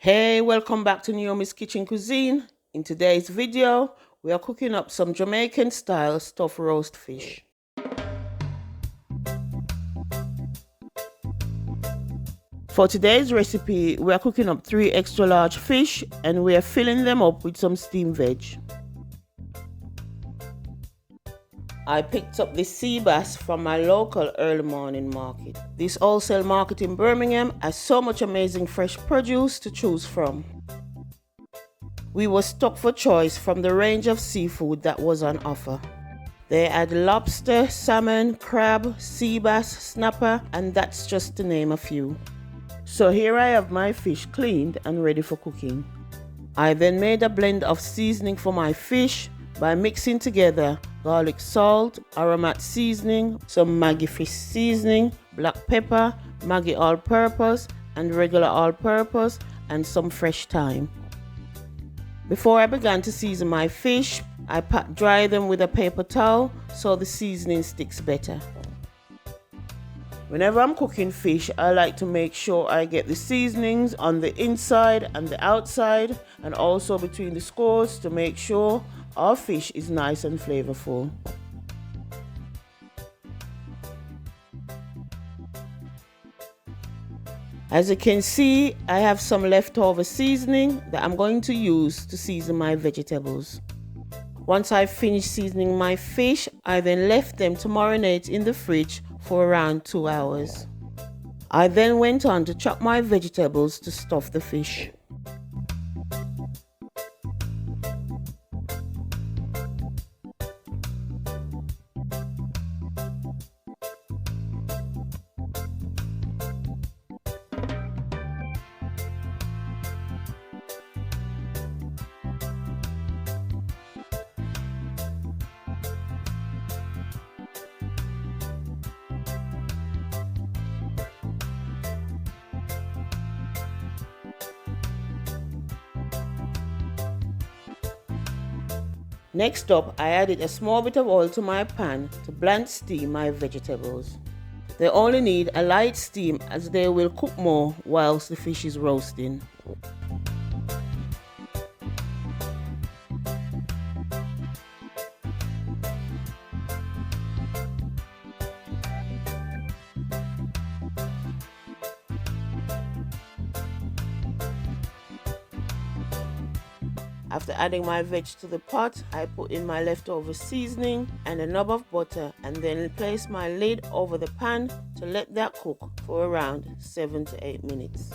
Hey, welcome back to Naomi's Kitchen Cuisine. In today's video, we are cooking up some Jamaican style stuffed roast fish. For today's recipe, we are cooking up 3 extra large fish and we are filling them up with some steamed veg. I picked up this sea bass from my local early morning market. This wholesale market in Birmingham has so much amazing fresh produce to choose from. We were stocked for choice from the range of seafood that was on offer. They had lobster, salmon, crab, sea bass, snapper, and that's just to name a few. So here I have my fish cleaned and ready for cooking. I then made a blend of seasoning for my fish by mixing together garlic salt, Aromat Seasoning, some Maggie Fish seasoning, black pepper, Maggie All purpose and regular all purpose, and some fresh thyme. Before I began to season my fish, I pat dry them with a paper towel so the seasoning sticks better. Whenever I'm cooking fish, I like to make sure I get the seasonings on the inside and the outside and also between the scores to make sure our fish is nice and flavorful. As you can see, I have some leftover seasoning that I'm going to use to season my vegetables. Once I finished seasoning my fish, I then left them to marinate in the fridge for around 2 hours. I then went on to chop my vegetables to stuff the fish. Next up, I added a small bit of oil to my pan to blanch steam my vegetables. They only need a light steam as they will cook more whilst the fish is roasting. After adding my veg to the pot, I put in my leftover seasoning and a knob of butter and then place my lid over the pan to let that cook for around 7 to 8 minutes.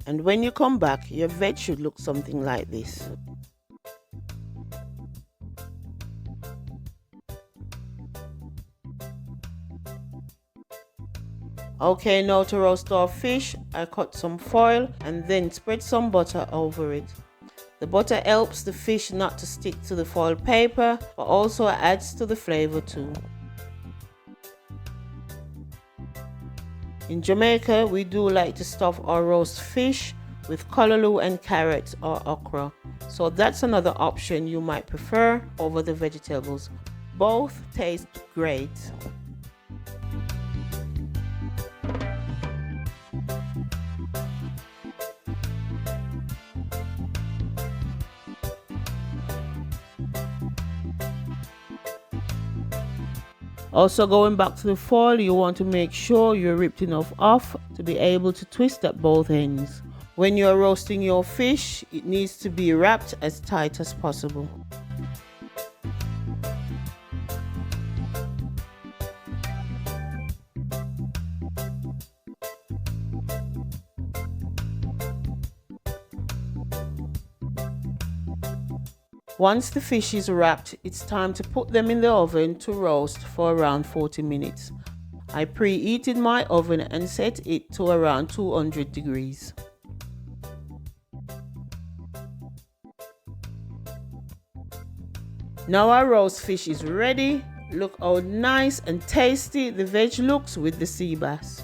And when you come back, your veg should look something like this. Okay, now to roast our fish, I cut some foil and then spread some butter over it. The butter helps the fish not to stick to the foil paper, but also adds to the flavor too. In Jamaica, we do like to stuff our roast fish with callaloo and carrots or okra, so that's another option you might prefer over the vegetables. Both taste great. Also, going back to the foil, you want to make sure you're ripped enough off to be able to twist at both ends. When you're roasting your fish, it needs to be wrapped as tight as possible. Once the fish is wrapped, it's time to put them in the oven to roast for around 40 minutes. I preheated my oven and set it to around 200 degrees. Now our roast fish is ready. Look how nice and tasty the veg looks with the sea bass.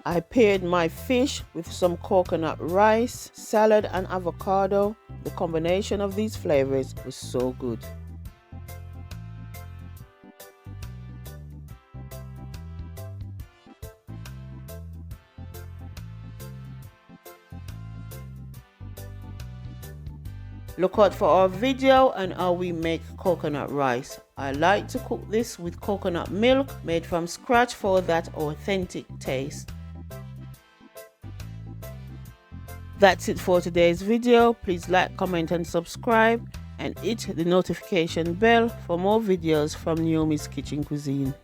I paired my fish with some coconut rice, salad and avocado. The combination of these flavors was so good. Look out for our video on how we make coconut rice. I like to cook this with coconut milk made from scratch for that authentic taste. That's it for today's video. Please like, comment and subscribe and hit the notification bell for more videos from Naomi's Kitchen Cuisine.